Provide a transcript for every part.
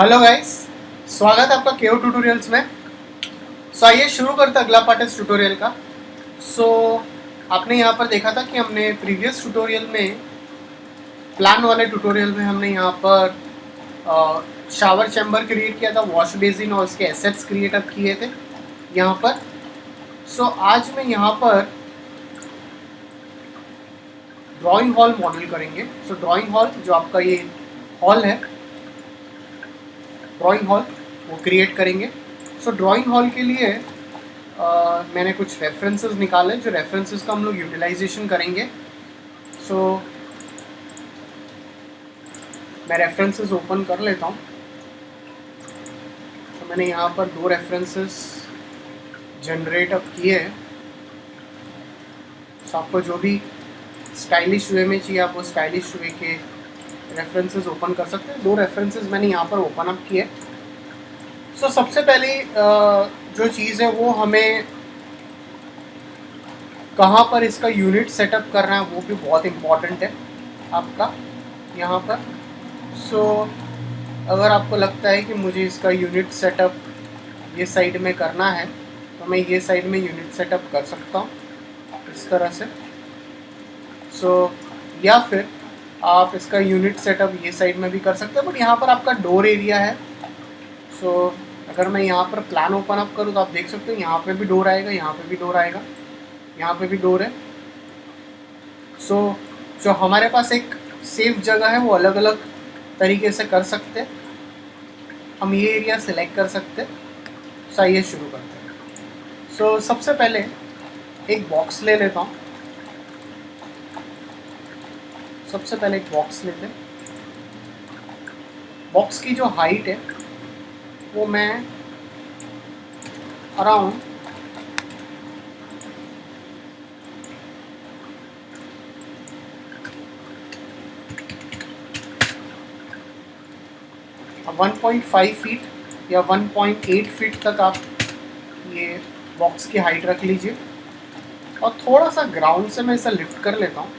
Hello guys, स्वागत है आपका केओ ट्यूटोरियल्स में। आइए शुरू करते हैं अगला पार्ट इस ट्यूटोरियल का। सो आपने यहाँ पर देखा था कि हमने प्रीवियस ट्यूटोरियल में प्लान वाले ट्यूटोरियल में हमने यहाँ पर शावर चैम्बर क्रिएट किया था, वॉश बेसिन और उसके एसेट्स क्रिएट अप किए थे यहाँ पर। आज मैं यहाँ पर ड्राइंग हॉल मॉडल करेंगे। ड्राइंग हॉल जो आपका ये हॉल है, ड्राइंग हॉल वो क्रिएट करेंगे। ड्राइंग हॉल के लिए मैंने कुछ रेफरेंसेस निकाले, जो रेफरेंसेस का हम लोग यूटिलाइजेशन करेंगे। मैं रेफरेंसेस ओपन कर लेता हूँ। मैंने यहाँ पर दो रेफरेंसेस जनरेट अप किए हैं। आपको जो भी स्टाइलिश वे में चाहिए आप वो स्टाइलिश वे के रेफरेंसेस ओपन कर सकते हैं। दो रेफरेंसेस मैंने यहाँ पर ओपन अप किए। सबसे पहले जो चीज़ है वो हमें कहाँ पर इसका यूनिट सेटअप करना है वो भी बहुत इम्पॉर्टेंट है आपका यहाँ पर। अगर आपको लगता है कि मुझे इसका यूनिट सेटअप ये साइड में करना है तो मैं ये साइड में यूनिट सेटअप कर सकता हूँ इस तरह से। या फिर आप इसका यूनिट सेटअप ये साइड में भी कर सकते हैं, बट यहाँ पर आपका डोर एरिया है। अगर मैं यहाँ पर प्लान ओपन अप करूँ तो आप देख सकते हो यहाँ पे भी डोर आएगा, यहाँ पे भी डोर आएगा, यहाँ पे भी डोर है। जो हमारे पास एक सेफ जगह है वो अलग अलग तरीके से कर सकते हैं। हम ये एरिया सेलेक्ट कर सकते हैं। आइए शुरू करते हैं। सबसे पहले एक बॉक्स ले लेता हूँ। सबसे पहले एक बॉक्स लेते हैं। बॉक्स की जो हाइट है वो मैं अराउंड 1.5 फीट या 1.8 फीट तक आप ये बॉक्स की हाइट रख लीजिए। और थोड़ा सा ग्राउंड से मैं इसे लिफ्ट कर लेता हूँ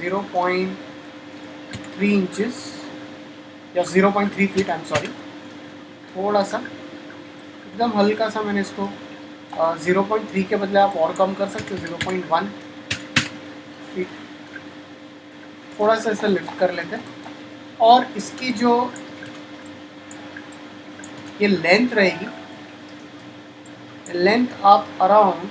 0.3 इंचेस या 0.3 फीट, आई एम सॉरी। थोड़ा सा एकदम हल्का सा मैंने इसको 0.3 के बदले आप और कम कर सकते हो 0.1 फीट। थोड़ा सा इसे लिफ्ट कर लेते हैं। और इसकी जो ये लेंथ रहेगी, लेंथ आप अराउंड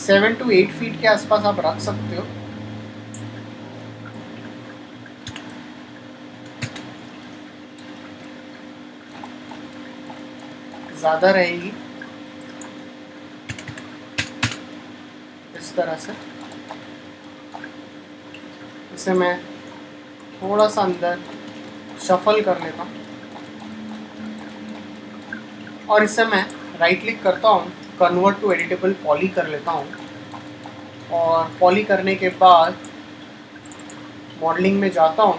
7 to 8 फीट के आसपास आप रख सकते हो। ज़्यादा रहेगी इस तरह से। इसे मैं थोड़ा सा अंदर शफल कर लेता हूँ और इसे मैं राइट क्लिक करता हूँ, कन्वर्ट टू एडिटेबल पॉली कर लेता हूँ। और पॉली करने के बाद मॉडलिंग में जाता हूँ,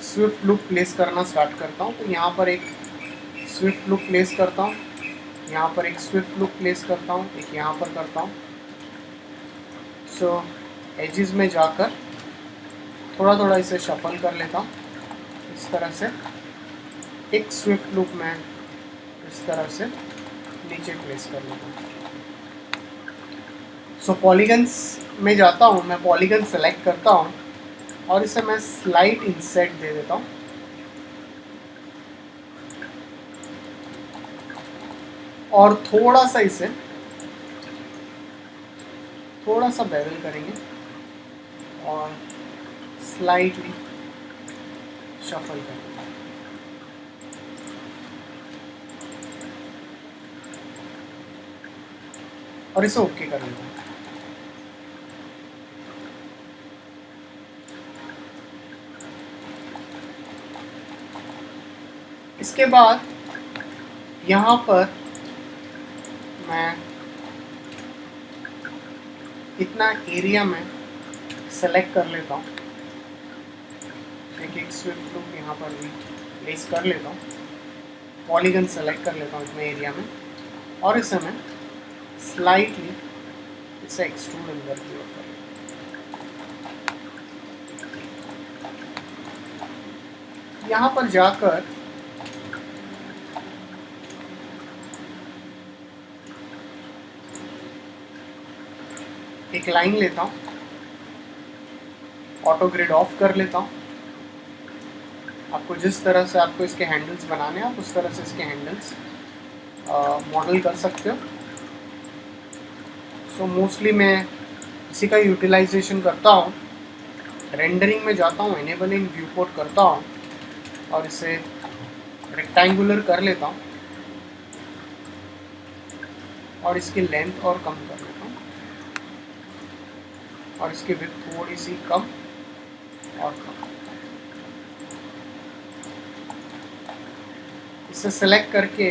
स्विफ्ट लुक प्लेस करना स्टार्ट करता हूँ। तो यहाँ पर एक स्विफ्ट लुक प्लेस करता हूँ, यहाँ पर एक स्विफ्ट लुक प्लेस करता हूँ, एक यहाँ पर करता हूँ। एजेस में जाकर थोड़ा थोड़ा इसे शफल कर लेता हूँ इस तरह से। एक स्विफ्ट लुक में इस तरह से नीचे प्लेस कर लेता हूँ। पॉलीगन्स में जाता हूँ, मैं पॉलीगन सेलेक्ट करता हूँ और इसे मैं स्लाइड इंसेट दे देता हूँ। और थोड़ा सा इसे थोड़ा सा बेवल करेंगे और स्लाइटली शफल करेंगे। और इसे ओके कर लेते हैं। इसके बाद यहाँ पर मैं इतना एरिया में सेलेक्ट कर लेता हूँ। एक स्विफ्ट लुक यहाँ पर भी प्लेस कर लेता हूँ। पॉलीगन सेलेक्ट कर लेता हूँ इतने एरिया में, और इसे मैं स्लाइटली इसे एक्सट्रूड अंदर की ओर कर लेता हूँ। यहाँ पर जाकर एक लाइन लेता हूँ, ऑटो ग्रिड ऑफ कर लेता हूँ। आपको जिस तरह से आपको इसके हैंडल्स बनाने हैं आप उस तरह से इसके हैंडल्स मॉडल कर सकते हो। सो मोस्टली मैं इसी का यूटिलाइजेशन करता हूँ। रेंडरिंग में जाता हूँ, एनेबलिंग व्यू पोर्ट करता हूँ और इसे रेक्टेंगुलर कर लेता हूँ और इसकी लेंथ और कम कर लेता हूँ और इसकी विड्थ थोड़ी सी कम और कम। इसे सेलेक्ट करके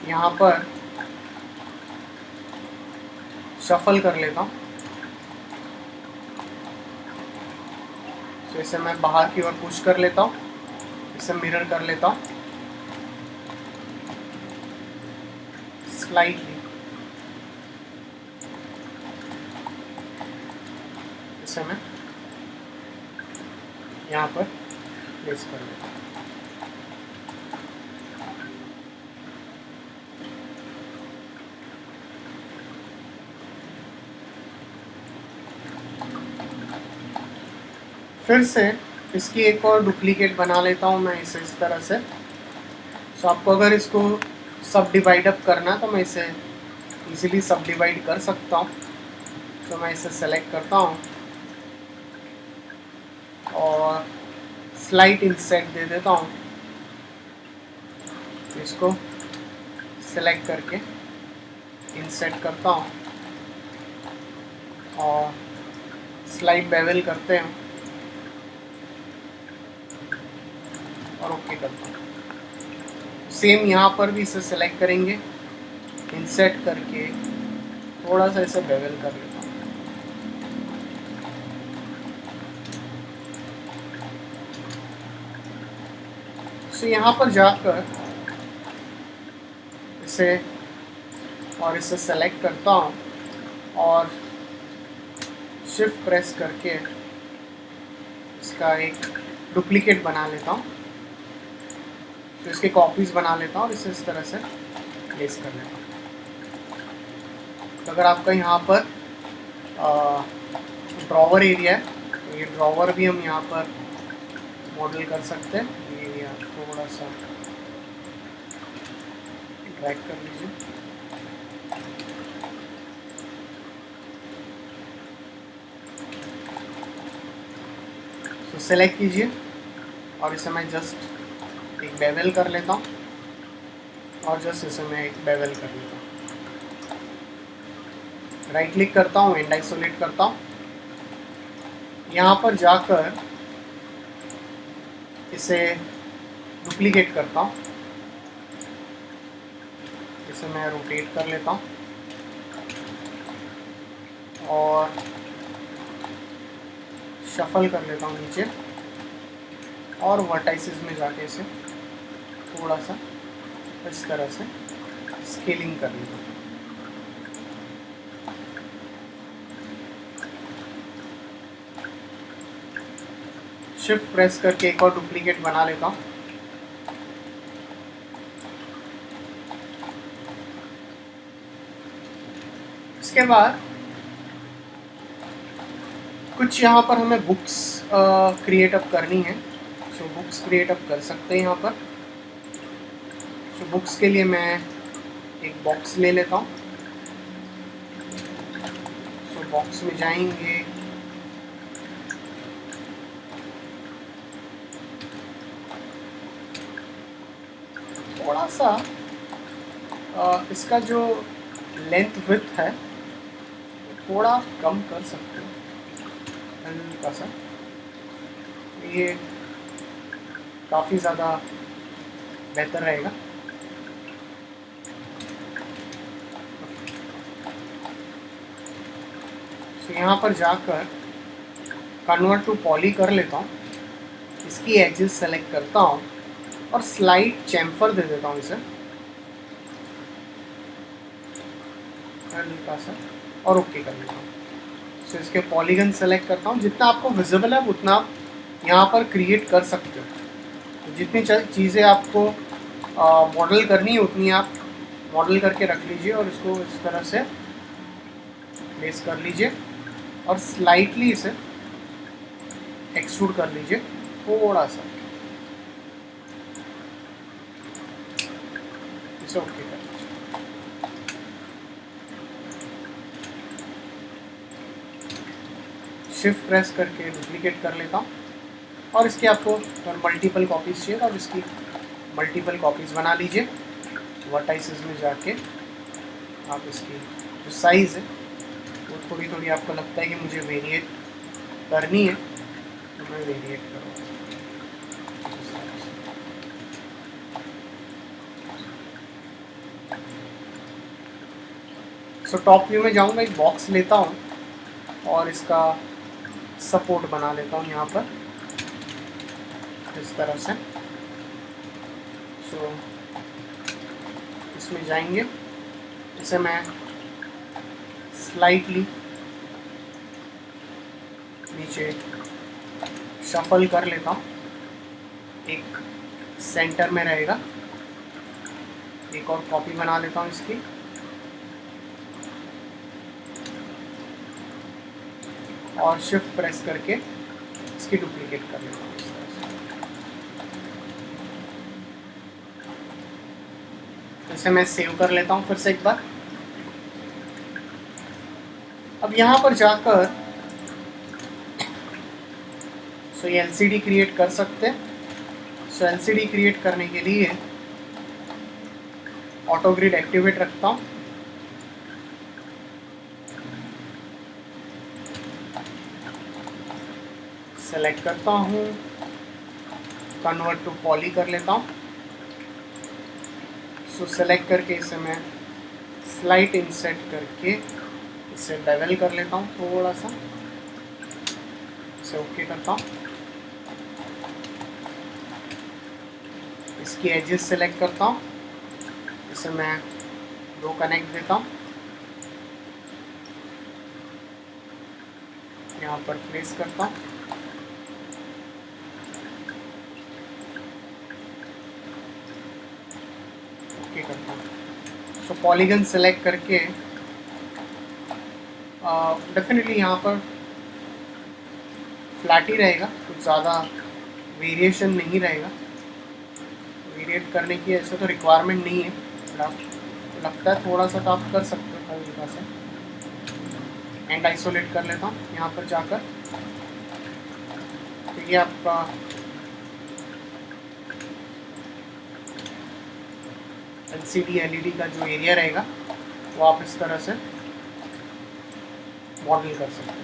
यहाँ पर शफल कर लेता हूँ। तो इसे मैं बाहर की ओर पुश कर लेता हूँ, इसे मिरर कर लेता हूँ स्लाइटली। इसे मैं यहाँ पर प्लेस कर लेता हूँ। फिर से इसकी एक और डुप्लीकेट बना लेता हूँ मैं इसे इस तरह से। सो आपको अगर इसको सब डिवाइड अप करना है तो मैं इसे इजीली सब डिवाइड कर सकता हूँ। सो मैं इसे सेलेक्ट करता हूँ और स्लाइट इंसेट दे देता हूँ। इसको सेलेक्ट करके इंसेट करता हूँ और स्लाइड बेवल करते हैं और ओके करता हूँ। सेम यहाँ पर भी इसे सेलेक्ट करेंगे, इंसेट करके थोड़ा सा इसे बेवल कर लेता हूँ। सो यहाँ पर जाकर इसे सेलेक्ट करता हूँ और शिफ्ट प्रेस करके इसका एक डुप्लीकेट बना लेता हूँ। तो इसके कॉपीज़ बना लेता हूँ और इसे इस तरह से प्लेस कर लेता हूँ। तो अगर आपका यहाँ पर ड्रॉवर एरिया है तो ये ड्रॉवर भी हम यहाँ पर मॉडल कर सकते हैं। ये एरिया थोड़ा सा ड्रैग कर लीजिए। तो सेलेक्ट कीजिए और इसे मैं जस्ट एक बेवल कर लेता हूँ और जस्ट इसे मैं एक बेवल कर लेता हूँ। राइट क्लिक करता हूँ, एंड आइसोलेट करता हूँ। यहाँ पर जाकर इसे डुप्लीकेट करता हूँ, इसे मैं रोटेट कर लेता हूँ और शफल कर लेता हूँ नीचे और वर्टाइसेस में जाके इसे थोड़ा सा इस तरह से स्केलिंग कर लेता हूँ। शिफ्ट प्रेस करके एक और डुप्लीकेट बना लेता हूँ। इसके बाद कुछ यहाँ पर हमें बुक्स क्रिएट अप करनी है। सो बुक्स क्रिएट अप कर सकते हैं यहाँ पर। सो बुक्स के लिए मैं एक बॉक्स ले लेता हूँ। सो बॉक्स में जाएंगे, थोड़ा सा इसका जो लेंथ विड्थ है थोड़ा कम कर सकते हैं हल्का सा। ये काफ़ी ज़्यादा बेहतर रहेगा। तो यहाँ पर जाकर कन्वर्ट टू पॉली कर लेता हूँ। इसकी एजेस सेलेक्ट करता हूँ और स्लाइड चैम्फर दे देता हूँ इसे हल्का सा, और ओके कर लेता हूँ। सो इसके पॉलीगन सेलेक्ट करता हूँ, जितना आपको विजिबल है उतना आप यहाँ पर क्रिएट कर सकते हो। तो जितनी चीज़ें आपको मॉडल करनी है उतनी आप मॉडल करके रख लीजिए और इसको इस तरह से प्लेस कर लीजिए और स्लाइटली इसे एक्सट्रूड कर लीजिए थोड़ा सा, इसे ओके कर लीजिए। शिफ्ट प्रेस करके डुप्लीकेट कर लेता हूँ और इसकी आपको अगर मल्टीपल कॉपीज़ चाहिए तो आप इसकी मल्टीपल कॉपीज़ बना लीजिए। वर्टाइसेस में जाके आप इसकी जो साइज़ है वो थोड़ी थोड़ी आपको लगता है कि मुझे वेरिएट करनी है तो मैं वेरिएट करूँगा। सो टॉप व्यू में जाऊँगा, एक बॉक्स लेता हूँ और इसका सपोर्ट बना लेता हूँ यहाँ पर इस तरह से। सो इसमें जाएंगे, इसे मैं स्लाइटली नीचे शफल कर लेता हूँ, एक सेंटर में रहेगा। एक और कॉपी बना लेता हूँ इसकी और शिफ्ट प्रेस करके इसकी डुप्लीकेट कर लेता हूँ इस तरह से। इसे मैं सेव कर लेता हूँ फिर से एक बार। अब यहाँ पर जाकर सो ये LCD क्रिएट कर सकते हैं। सो LCD क्रिएट करने के लिए ऑटो ग्रिड एक्टिवेट रखता हूँ। सेलेक्ट करता हूँ, कन्वर्ट टू पॉली कर लेता हूँ। सो सेलेक्ट करके इसे मैं स्लाइट इंसर्ट करके इसे बेवल कर लेता हूँ थोड़ा सा, इसे ओके करता हूँ। इसकी एजेस सेलेक्ट करता हूँ, इसे मैं दो कनेक्ट देता हूँ, यहाँ पर प्लेस करता हूँ। ओके करता हूँ। सो पॉलीगन सेलेक्ट करके डेफिनेटली यहाँ पर फ्लैट ही रहेगा, कुछ ज़्यादा वेरिएशन नहीं रहेगा। वेरिएट करने की ऐसे तो रिक्वायरमेंट नहीं है, बट लगता है थोड़ा सा तो आप कर सकते हो हल्का से। एंड आइसोलेट कर लेता हूँ यहाँ पर जाकर, तो ये आपका LCD LED का जो एरिया रहेगा वो आप इस तरह से मॉडल कर सकते हैं।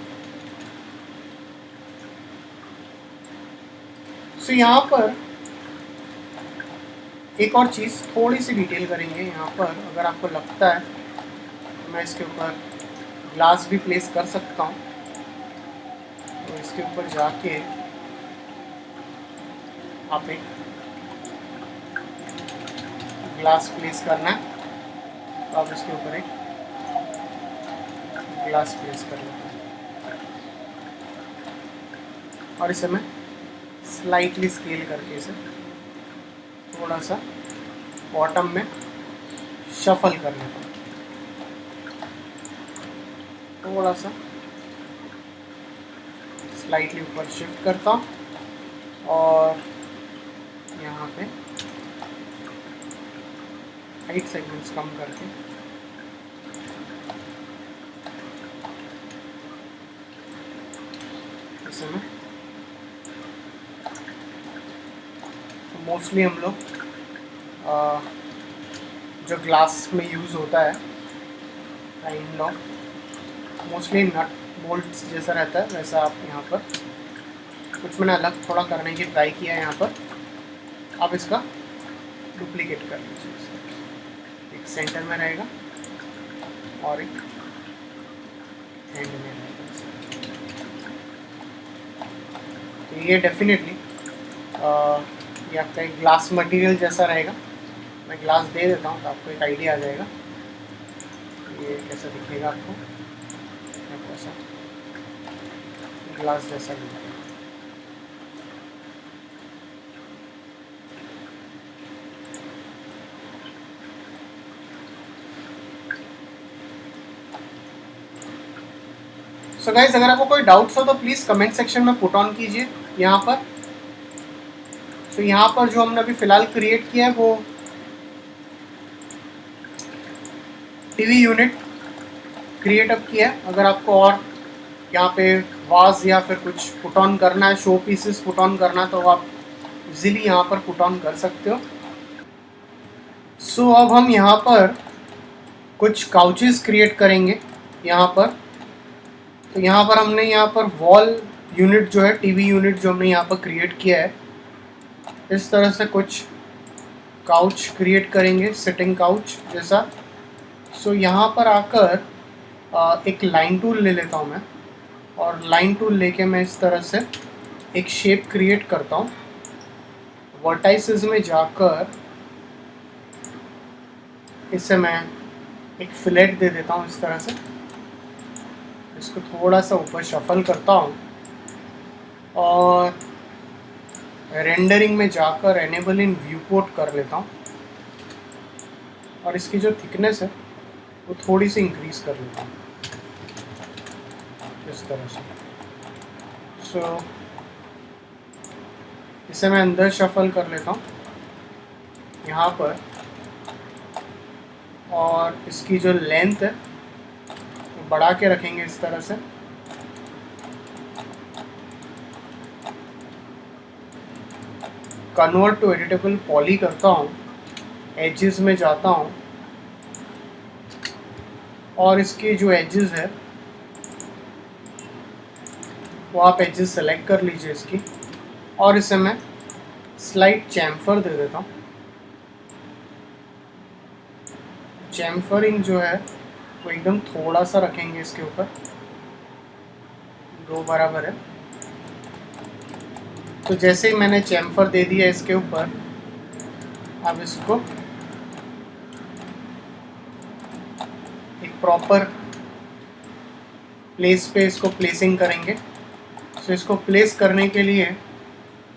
सो यहाँ पर एक और चीज़ थोड़ी सी डिटेल करेंगे यहाँ पर। अगर आपको लगता है तो मैं इसके ऊपर ग्लास भी प्लेस कर सकता हूँ, तो इसके ऊपर जाके आप एक ग्लास प्लेस करना है, तो आप इसके ऊपर एक ग्लास प्लेस कर लेते हैं और इसे मैं स्लाइटली स्केल करके इसे थोड़ा सा बॉटम में शफल कर लेता हूँ, थोड़ा सा स्लाइटली ऊपर शिफ्ट करता हूँ और यहाँ पे हाइट सेगमेंट्स कम करके इसे मैं मोस्टली हम लोग जो ग्लास में यूज़ होता है kind of mostly nut bolts जैसा रहता है, वैसा आप यहाँ पर कुछ मैंने अलग थोड़ा करने की ट्राई किया है। यहाँ पर आप इसका डुप्लीकेट कर लीजिए, एक सेंटर में रहेगा और एक एंड में रहेगा। तो ये डेफिनेटली ये आपका एक ग्लास मटेरियल जैसा रहेगा। मैं ग्लास दे देता हूँ तो आपको एक आइडिया आ जाएगा ये कैसा दिखेगा आपको। ऐसा ग्लास जैसा दिखेगा। सो गाइस, अगर आपको कोई डाउट्स हो तो प्लीज़ कमेंट सेक्शन में पुट ऑन कीजिए यहाँ पर। सो यहाँ पर जो हमने अभी फ़िलहाल क्रिएट किया है वो टीवी यूनिट क्रिएट अप किया है। अगर आपको और यहाँ पे वाज या फिर कुछ पुट ऑन करना है, शो पीसेस पुट ऑन करना, तो आप इजीली यहाँ पर पुट ऑन कर सकते हो। सो अब हम यहाँ पर कुछ काउचेस क्रिएट करेंगे यहाँ पर। तो यहाँ पर हमने यहाँ पर वॉल यूनिट जो है, टीवी यूनिट जो हमने यहाँ पर क्रिएट किया है, इस तरह से कुछ काउच क्रिएट करेंगे, सिटिंग काउच जैसा। सो यहाँ पर आकर एक लाइन टूल ले लेता हूँ मैं, और लाइन टूल लेके मैं इस तरह से एक शेप क्रिएट करता हूँ। वर्टाइसेस में जाकर इसे मैं एक फिलेट दे देता हूँ इस तरह से। इसको थोड़ा सा ऊपर शफल करता हूँ और रेंडरिंग में जाकर एनेबल इन व्यू पोर्ट कर लेता हूँ, और इसकी जो थिकनेस है वो थोड़ी सी इंक्रीज कर लेता हूँ इस तरह से। सो इसे मैं अंदर शफल कर लेता हूँ यहाँ पर, और इसकी जो लेंथ है वो बढ़ा के रखेंगे इस तरह से। कन्वर्ट टू एडिटेबल पॉली करता हूँ, एजेस में जाता हूँ और इसकी जो एजेस है वो आप एजेस सेलेक्ट कर लीजिए इसकी, और इसे मैं स्लाइड चैम्फर दे देता हूँ। चैम्फरिंग जो है वो एकदम थोड़ा सा रखेंगे इसके ऊपर, 2 बराबर है। तो जैसे ही मैंने चैम्फर दे दिया इसके ऊपर, अब इसको एक प्रॉपर प्लेस पे इसको प्लेसिंग करेंगे। तो इसको प्लेस करने के लिए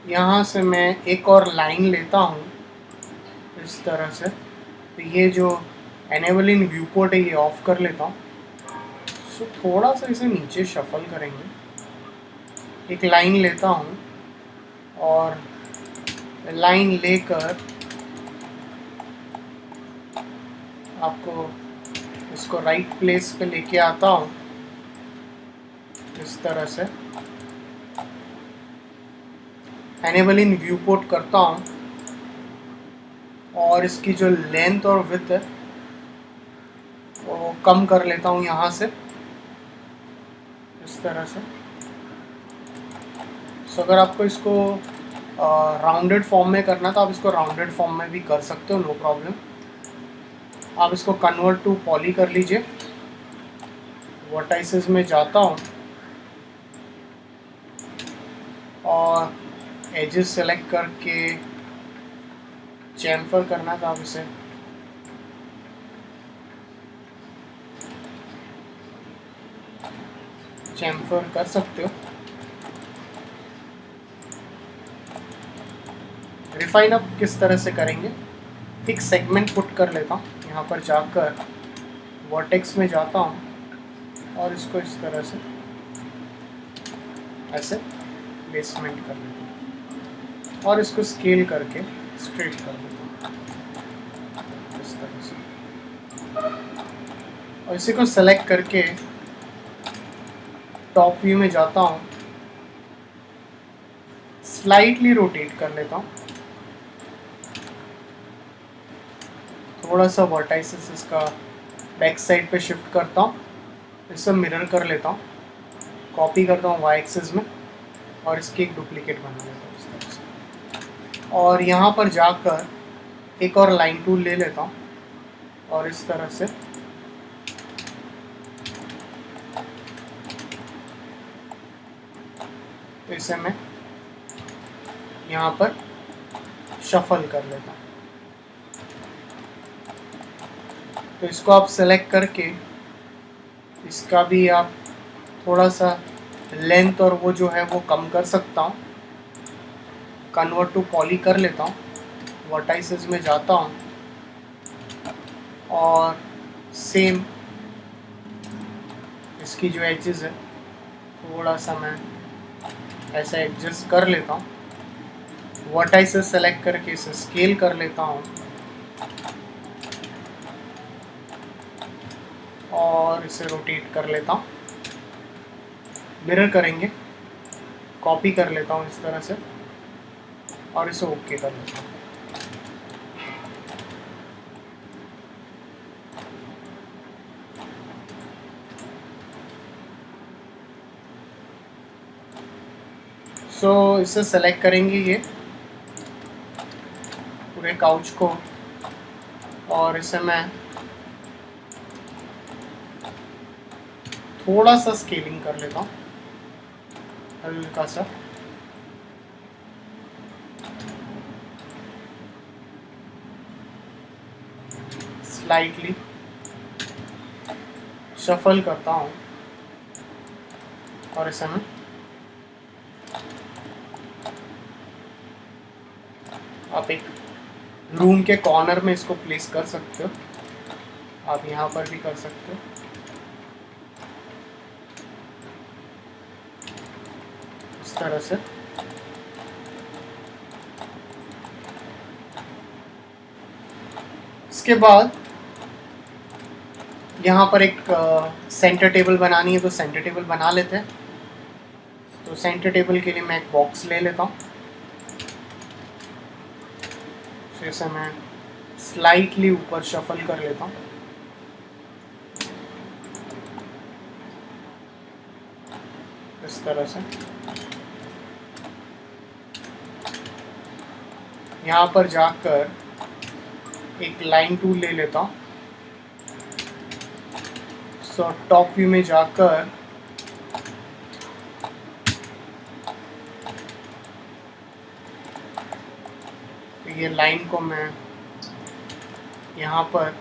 यहाँ से मैं एक और लाइन लेता हूँ इस तरह से। तो ये जो एनेबल इन व्यू पोर्ट है ये ऑफ कर लेता हूँ। सो थोड़ा सा इसे नीचे शफल करेंगे, एक लाइन लेता हूँ और लाइन लेकर आपको इसको राइट प्लेस पे लेके आता हूँ इस तरह से। एनेबल इन व्यू पोर्ट करता हूँ और इसकी जो लेंथ और विड्थ है वो कम कर लेता हूँ यहाँ से इस तरह से। सो अगर आपको इसको राउंडेड फॉर्म में करना तो आप इसको राउंडेड फॉर्म में भी कर सकते हो, नो प्रॉब्लम। आप इसको कन्वर्ट टू पॉली कर लीजिए। वर्टाइसेस में जाता हूँ और एजेस सेलेक्ट करके चैम्फर करना था, आप इसे चैम्फर कर सकते हो। रिफाइन अप किस तरह से करेंगे, एक सेगमेंट पुट कर लेता हूँ यहाँ पर जाकर, वर्टेक्स में जाता हूँ और इसको इस तरह से ऐसे प्लेसमेंट कर लेता हूँ और इसको स्केल करके स्ट्रेट कर देता हूँ इस तरह से। और इसी को सेलेक्ट करके टॉप व्यू में जाता हूँ, स्लाइटली रोटेट कर लेता हूँ, थोड़ा सा वर्टाइसेस इसका बैक साइड पे शिफ्ट करता हूँ, इसे मिरर कर लेता हूँ, कॉपी करता हूँ वाई एक्सिस में और इसकी एक डुप्लीकेट बना लेता हूँ इस तरह से। और यहाँ पर जाकर एक और लाइन टूल ले लेता हूँ और इस तरह से तो इसे मैं यहाँ पर शफल कर लेता हूँ। तो इसको आप सेलेक्ट करके इसका भी आप थोड़ा सा लेंथ और वो जो है वो कम कर सकता हूँ। कन्वर्ट टू पॉली कर लेता हूँ, वर्टाइसेस में जाता हूँ और सेम इसकी जो एजेस है थोड़ा सा मैं ऐसा एडजस्ट कर लेता हूँ। वर्टाइसेस सेलेक्ट करके इसे स्केल कर लेता हूँ और इसे रोटेट कर लेता हूँ। मिरर करेंगे, कॉपी कर लेता हूँ इस तरह से और इसे ओके कर लेता हूँ। सो इसे सेलेक्ट करेंगे ये पूरे काउच को और इसे मैं थोड़ा सा स्केलिंग कर लेता हूँ, हल्का सा। स्लाइटली शफल करता हूँ और इसे मैं आप एक रूम के कॉर्नर में इसको प्लेस कर सकते हो, आप यहाँ पर भी कर सकते हो। इस तरह से इसके बाद यहाँ पर एक सेंटर टेबल बनानी है, तो सेंटर टेबल बना लेते हैं। तो सेंटर टेबल के लिए मैं एक बॉक्स ले लेता हूँ, फिर से मैं स्लाइटली ऊपर शफल कर लेता हूँ। इस तरह से यहाँ पर जाकर एक लाइन टूल ले लेता हूँ। सो टॉप व्यू में जाकर तो ये लाइन को मैं यहाँ पर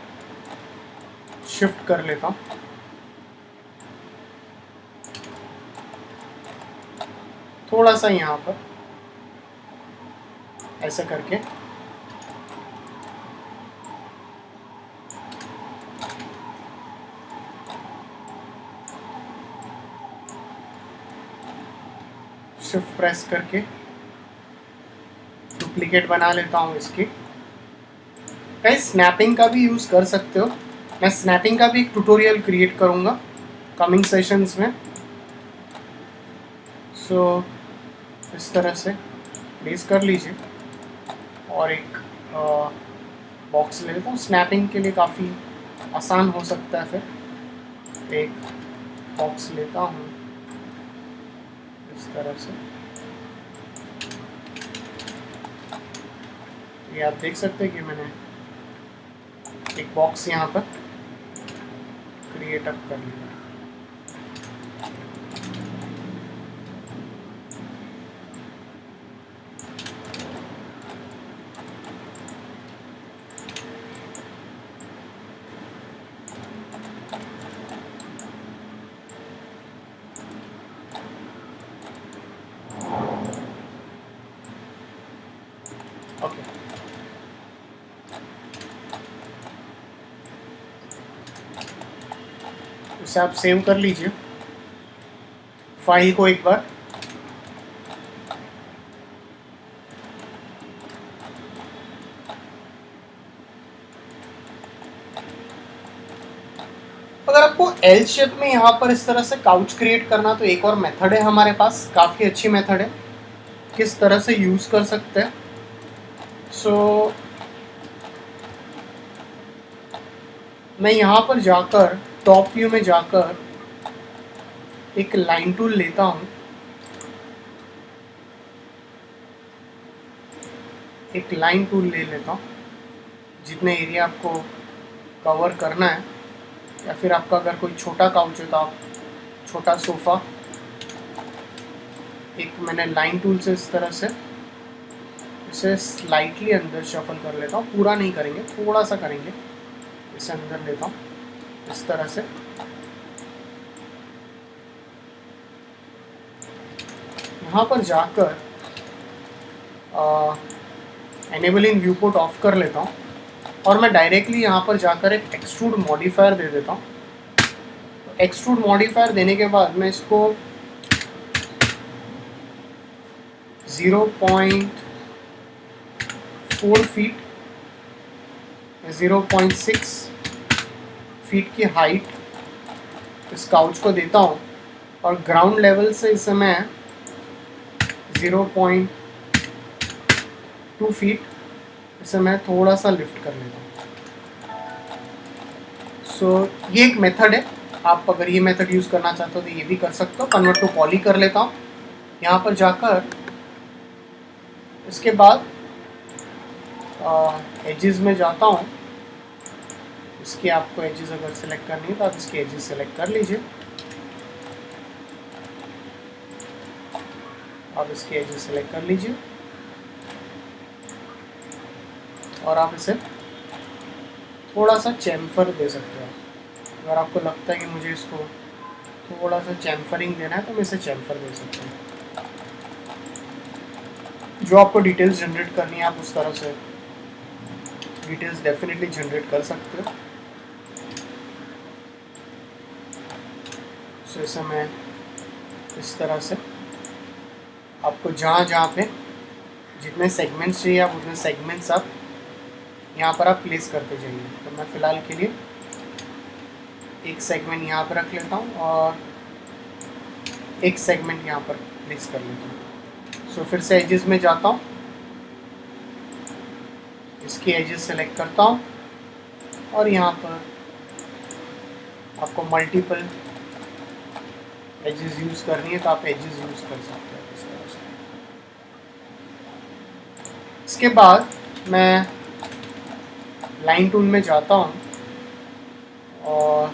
शिफ्ट कर लेता हूँ। थोड़ा सा यहाँ पर ऐसे करके शिफ्ट प्रेस करके डुप्लीकेट बना लेता हूँ इसकी। कहीं स्नैपिंग का भी यूज़ कर सकते हो, मैं स्नैपिंग का भी एक ट्यूटोरियल क्रिएट करूँगा कमिंग सेशंस में। सो इस तरह से प्लेस कर लीजिए और एक बॉक्स ले लेता हूँ। स्नैपिंग के लिए काफ़ी आसान हो सकता है। फिर एक बॉक्स लेता हूँ इस तरह से, ये आप देख सकते हैं कि मैंने एक बॉक्स यहाँ पर क्रिएट अप कर लिया। ओके, इसे आप सेव कर लीजिए फाइल को एक बार। अगर आपको एल शेप में यहाँ पर इस तरह से काउच क्रिएट करना, तो एक और मेथड है हमारे पास, काफ़ी अच्छी मेथड है, किस तरह से यूज़ कर सकते हैं। सो मैं यहाँ पर जाकर टॉप व्यू में जाकर एक लाइन टूल लेता हूँ, एक लाइन टूल ले लेता हूँ। जितने एरिया आपको कवर करना है, या फिर आपका अगर कोई छोटा काउच है तो आप छोटा सोफ़ा, एक मैंने लाइन टूल से इस तरह से इसे स्लाइटली अंदर शफल कर लेता हूँ, पूरा नहीं करेंगे, थोड़ा सा करेंगे। इसे अंदर लेता हूँ इस तरह से। यहाँ पर जाकर enable in view port of कर लेता हूँ और मैं डायरेक्टली यहाँ पर जाकर एक एक्सट्रूड मॉडिफायर दे देता हूँ। तो एक्सट्रूड मॉडिफायर देने के बाद मैं इसको 0.4 फीट 0.6 फीट की हाइट इस काउच को देता हूँ और ग्राउंड लेवल से इसे मैं 0.2 फीट इसे मैं थोड़ा सा लिफ्ट कर लेता हूँ। सो ये एक मेथड है, आप अगर ये मेथड यूज़ करना चाहते हो तो ये भी कर सकते हो। कन्वर्ट टू पॉली कर लेता हूँ यहाँ पर जाकर। इसके बाद एजेस में जाता हूँ। इसके आपको एजेस अगर सेलेक्ट करनी है तो आप इसके एजेस सेलेक्ट कर लीजिए। आप इसके एजेस सेलेक्ट कर लीजिए और आप इसे थोड़ा सा चैम्फर दे सकते हो। अगर आपको लगता है कि मुझे इसको थोड़ा सा चैम्फरिंग देना है तो मैं इसे चैम्फर दे सकता हूँ। जो आपको डिटेल्स जनरेट करनी है आप उस तरह से डिटेल्स डेफिनेटली जनरेट कर सकते हो। सो इसे मैं इस तरह से आपको जहाँ पे जितने सेगमेंट्स चाहिए आप उतने सेगमेंट्स आप यहाँ पर आप प्लेस करते जाइए। तो मैं फ़िलहाल के लिए एक सेगमेंट यहाँ पर रख लेता हूँ और एक सेगमेंट यहाँ पर प्लेस कर लेता हूँ। सो फिर से एजेस में जाता हूँ, इसकी एजेस सेलेक्ट करता हूँ और यहाँ पर आपको मल्टीपल एजेस यूज़ करनी है तो आप एजेस यूज़ कर सकते हैं इस तरह से। इसके बाद मैं लाइन टूल में जाता हूँ और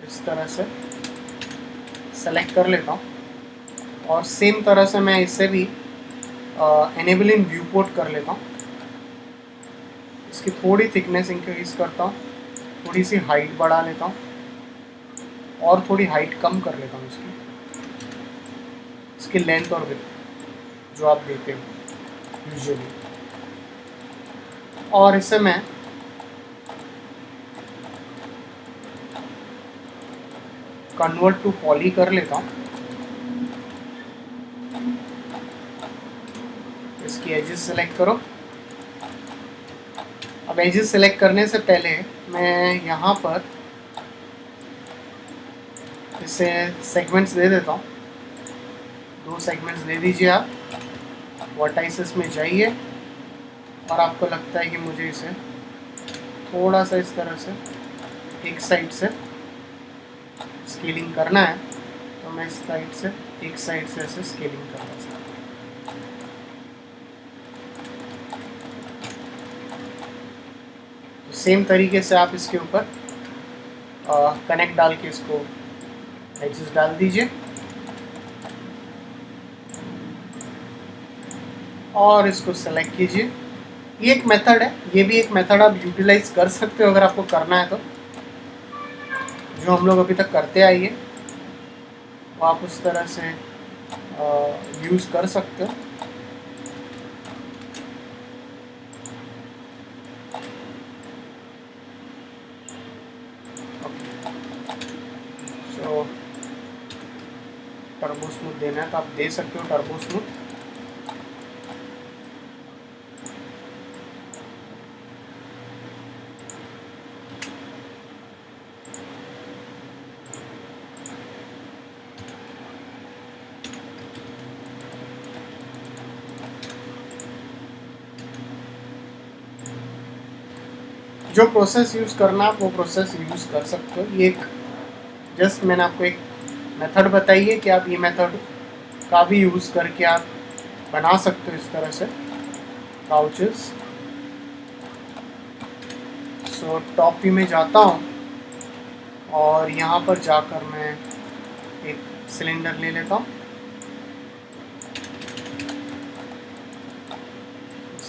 इस तरह से सेलेक्ट कर लेता हूँ और सेम तरह से मैं इससे भी एनेबल इन व्यू पोर्ट कर लेता हूँ। इसकी थोड़ी थिकनेस इंक्रीज करता हूँ, थोड़ी सी हाइट बढ़ा लेता हूँ और थोड़ी हाइट कम कर लेता हूँ इसकी लेंथ और विड्थ जो आप देते हो यूजुअली। और इसे मैं कन्वर्ट टू पॉली कर लेता हूँ। इसकी एजेस सेलेक्ट करो। अब एजेस सेलेक्ट करने से पहले मैं यहाँ पर इसे सेगमेंट्स दे देता हूँ। 2 सेगमेंट्स दे दीजिए आप। वर्टाइसेस में जाइए और आपको लगता है कि मुझे इसे थोड़ा सा इस तरह से एक साइड से स्केलिंग करना है तो मैं इस साइड से एक साइड से ऐसे स्केलिंग कर सकता हूँ। सेम तरीके से आप इसके ऊपर कनेक्ट डाल के इसको एजेस डाल दीजिए और इसको सेलेक्ट कीजिए। ये एक मेथड है, ये भी एक मेथड आप यूटिलाइज कर सकते हो अगर आपको करना है तो। जो हम लोग अभी तक करते आए हैं वो आप उस तरह से यूज़ कर सकते हो। सो टर्बो स्मूथ देना है तो आप दे सकते हो टर्बो स्मूथ। जो प्रोसेस यूज़ करना आप वो प्रोसेस यूज़ कर सकते हो। ये एक जस्ट मैंने आपको एक मेथड बताई है कि आप ये मेथड का भी यूज़ करके आप बना सकते हो इस तरह से पाउचेस। सो टॉप व्यू में जाता हूँ और यहाँ पर जाकर मैं एक सिलेंडर ले लेता हूँ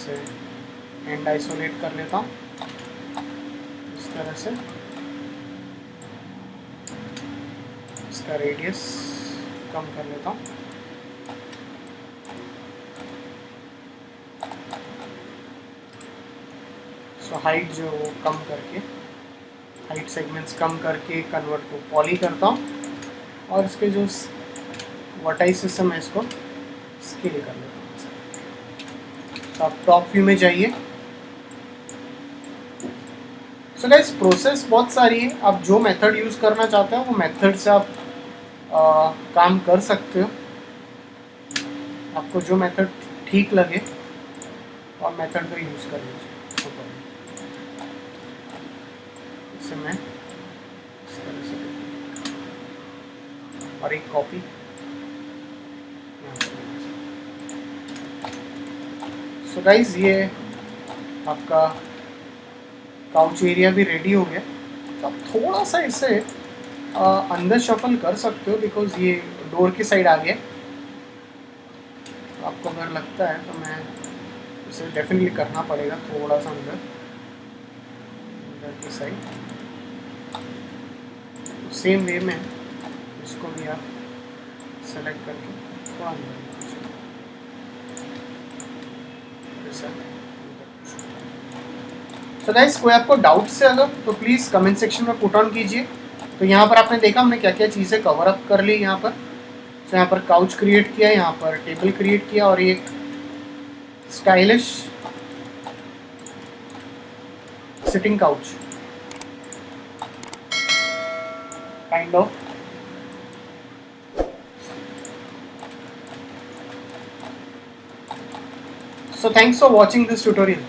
इसे एंड आइसोलेट कर लेता हूँ इस तरह से, इसका रेडियस कम कर लेता हूँ। सो हाइट जो वो कम करके, हाइट सेगमेंट्स कम करके कन्वर्ट टू पॉली करता हूँ, और इसके जो वर्टाइसेस है मैं इसको स्केल कर लेता हूँ। तो आप टॉप व्यू में जाइए। सो गाइस प्रोसेस बहुत सारी है, आप जो मेथड यूज़ करना चाहते हो वो मेथड से आप काम कर सकते हो। आपको जो मेथड ठीक लगे और मेथड को यूज़ कर लीजिए। इसे मैं इस तरह से, और एक कॉपी सो गाइस ये आपका काउच एरिया भी रेडी हो गया। तो आप थोड़ा सा इसे अंदर शफल कर सकते हो, बिकॉज ये डोर की साइड आ गया। आपको अगर लगता है तो मैं इसे डेफिनेटली करना पड़ेगा थोड़ा सा अंदर की साइड। सेम वे में इसको भी आप सेलेक्ट करके थोड़ा अंदर। सो गाइस कोई आपको डाउट से अगर तो प्लीज़ कमेंट सेक्शन में पुट ऑन कीजिए। तो यहाँ पर आपने देखा हमने क्या क्या चीज़ें कवर अप कर ली यहाँ पर। तो यहाँ पर काउच क्रिएट किया, यहाँ पर टेबल क्रिएट किया, और एक stylish sitting couch kind of. So thanks for watching this tutorial.